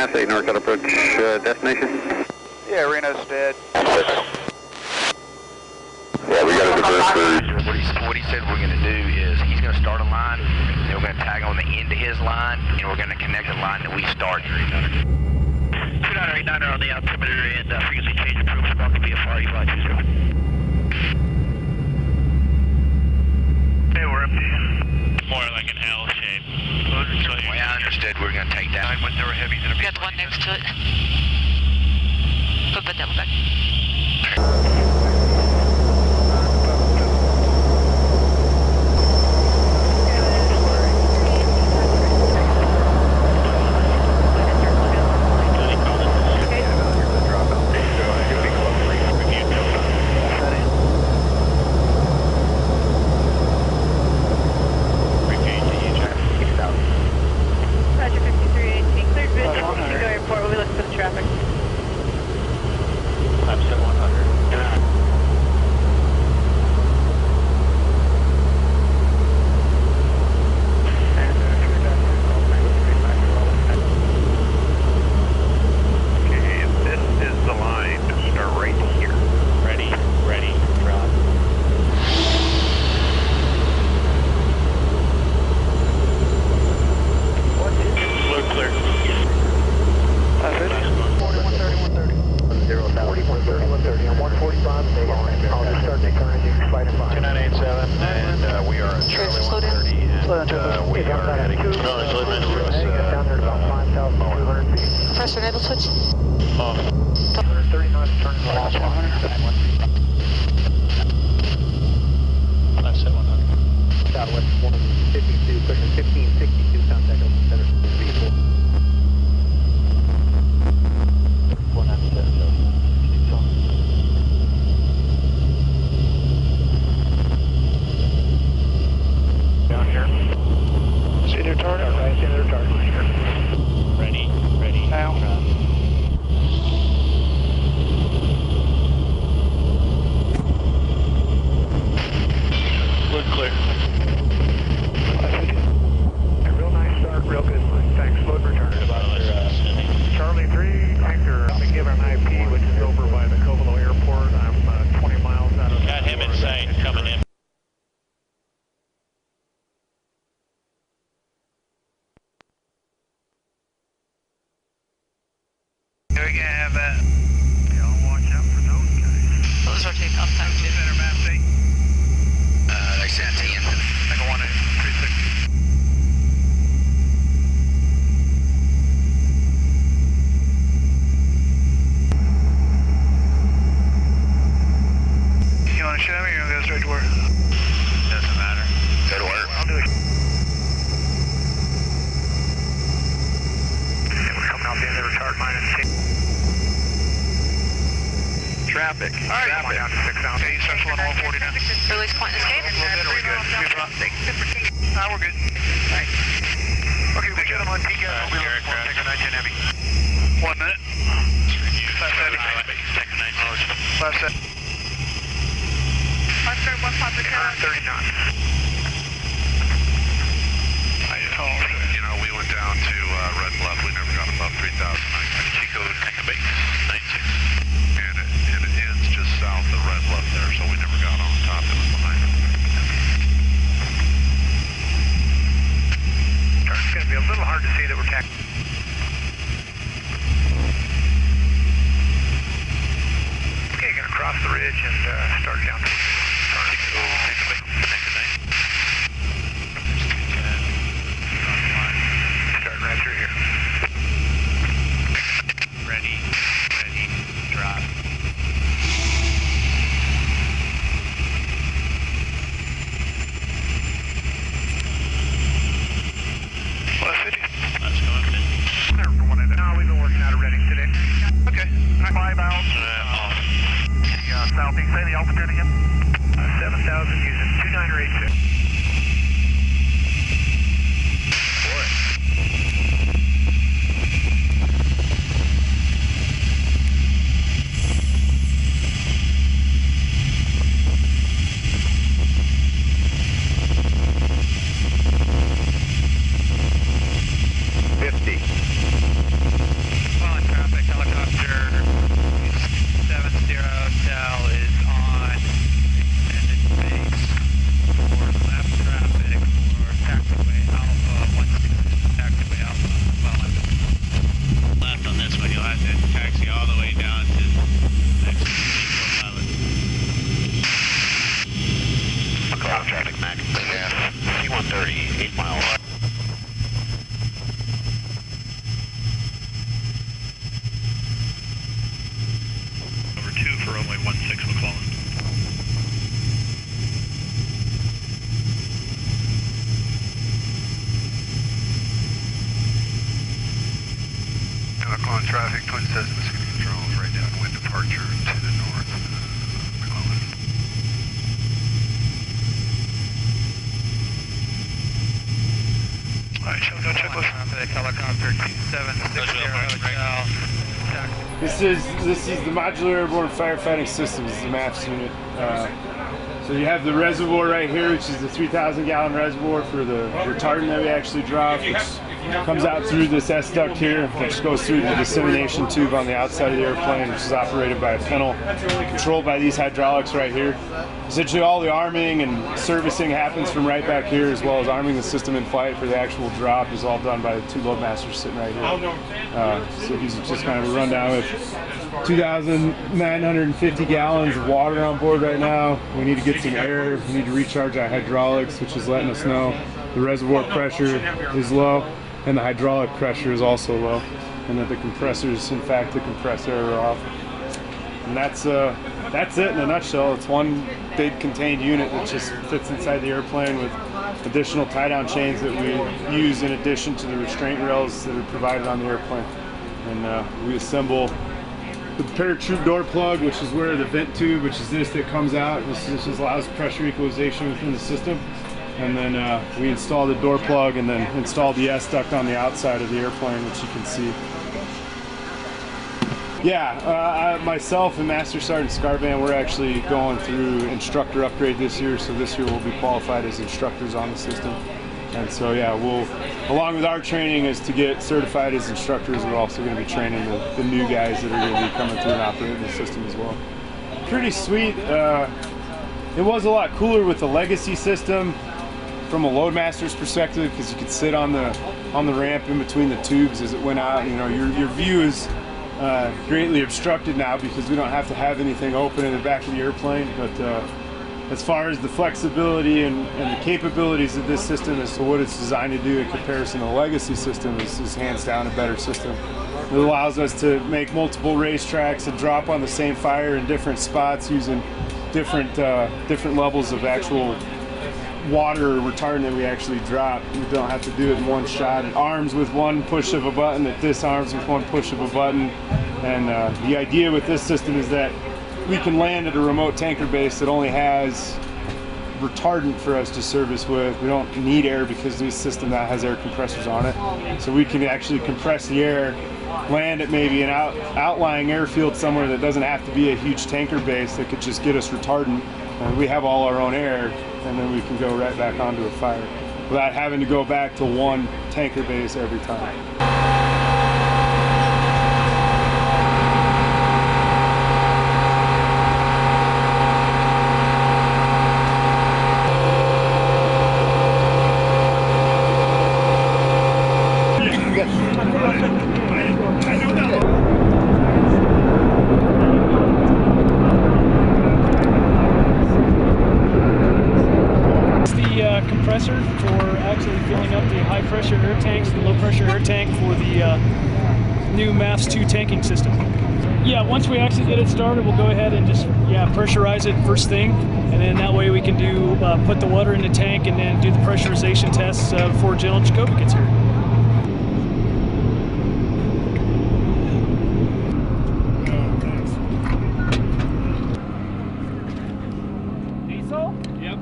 MAFFS 8 NorCal approach destination. Yeah, Reno's dead. Yeah, we got a diverse bird. What he said we're going to do is he's going to start a line, then we're going to tag on the end of his line, and we're going to connect the line that we started. 2989 on the altimeter and frequency change approved for Monkey VFR Eli 20. Hey, we're empty. More like an L shape. So yeah, I understood. We're going to take that. When there were heavies in a You got the one next to it. Put the double back. Pressure enable switch. Off. 30 knots, turn to last 100. Last at 100. Southwest 152, pushing 1562, contact open center, vehicle. 197, down here. See their target? Right, see their target. Ready. Now. Look clear. Real nice start, real good. Thanks. Load return. Charlie 3, anchor. I'm going to give an IP, which is over by the Covelo Airport. I'm 20 miles out of. Got him in sight, coming in. We're going to have that. Y'all watch out for those guys. Those rotate off time too. Center MAFFS 8. They sent the engine. I got 136. You want to show me or you want to go straight to work? Doesn't matter. Go to work. I'll do it. Yeah, we're coming off the end of the retard line and traffic. All right. Traffic. Down to 6 out. Okay, Central on 140 now. Release point and escape. A little bit, are we good? Nah, we're good. Right. Okay, we got them on TCAS. We'll be looking for take a 19 heavy. 1 minute. Last set. Last set. 130 knots. You know, we went down to Red Bluff. We never got above 3,000. Chico, take a bait. 19. And it ends just south of Red Bluff there, so we never got on top. It was behind it. It's going to be a little hard to see that we're taxing. Okay, going to cross the ridge and start down. Chico, take a bait. Starting right through here. Ready, drop. Last 50. Let's go up then. No, we've been working out of Reading today. Okay. 5 out. Off. Southeast, say the altitude again. 7,000 using 2986. all the way down to next pilot. Cloud traffic, Mac. C-130, 8 miles. Number 2 for runway 16 McClellan. McClellan traffic, Twin Cessna control right down wind departure to the north. McClellan. Alright, show no checklist. Helicopter 2760 This is the Modular Airborne Firefighting System. This is the MAFFS unit. So you have the reservoir right here, which is the 3,000 gallon reservoir for the retardant that we actually drop, which comes out through this S duct here, which goes through the dissemination tube on the outside of the airplane, which is operated by a pennel, controlled by these hydraulics right here. Essentially all the arming and servicing happens from right back here, as well as arming the system in flight for the actual drop is all done by the two loadmasters sitting right here. So these are just kind of a rundown with 2,950 gallons of water on board right now. We need to get some air. We need to recharge our hydraulics, which is letting us know the reservoir pressure is low and the hydraulic pressure is also low, and that the compressors, in fact, the compressor are off. And that's it in a nutshell. It's one big contained unit that just fits inside the airplane with additional tie-down chains that we use in addition to the restraint rails that are provided on the airplane. And we assemble the parachute door plug, which is where the vent tube, which is this that comes out. This just allows pressure equalization within the system. And then we install the door plug and then install the S duct on the outside of the airplane, which you can see. Yeah, myself and Master Sergeant Scarvan, we're actually going through instructor upgrade this year, so this year we'll be qualified as instructors on the system. And so yeah, we'll, along with our training is to get certified as instructors, we're also going to be training the new guys that are going to be coming through and operating the system as well. Pretty sweet. It was a lot cooler with the legacy system from a loadmaster's perspective, because you could sit on the ramp in between the tubes as it went out. You know, your view is greatly obstructed now because we don't have to have anything open in the back of the airplane. But as far as the flexibility and the capabilities of this system as to what it's designed to do in comparison to the legacy system is hands down a better system. It allows us to make multiple racetracks and drop on the same fire in different spots using different levels of actual water retardant that we actually drop. We don't have to do it in one shot. It arms with one push of a button, it disarms with one push of a button. And the idea with this system is that we can land at a remote tanker base that only has retardant for us to service with. We don't need air because this system now has air compressors on it. So we can actually compress the air, land at maybe an outlying airfield somewhere that doesn't have to be a huge tanker base that could just get us retardant. And we have all our own air, and then we can go right back onto a fire without having to go back to one tanker base every time. Compressor for actually filling up the high pressure air tanks, the low pressure air tank for the new MAFFS 2 tanking system. Yeah, once we actually get it started, we'll go ahead and just pressurize it first thing, and then that way we can do put the water in the tank and then do the pressurization tests before General Jacoby gets here. Diesel? Yep.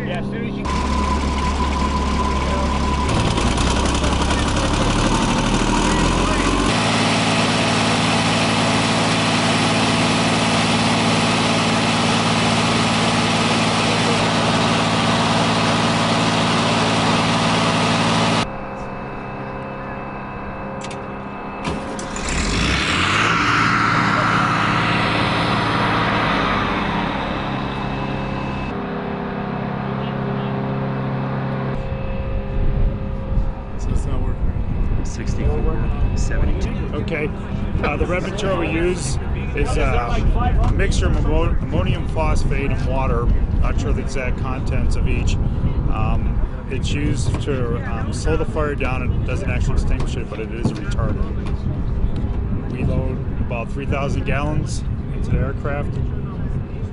Yes, 72. Okay. The red material we use is a mixture of ammonium phosphate and water. Not sure the exact contents of each. It's used to slow the fire down, and it doesn't actually extinguish it, but it is a retardant. We load about 3,000 gallons into the aircraft,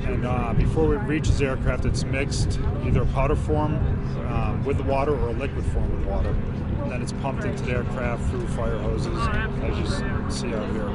and before it reaches the aircraft, it's mixed either powder form with the water or liquid form with water. And then it's pumped into the aircraft through fire hoses, as you see out here.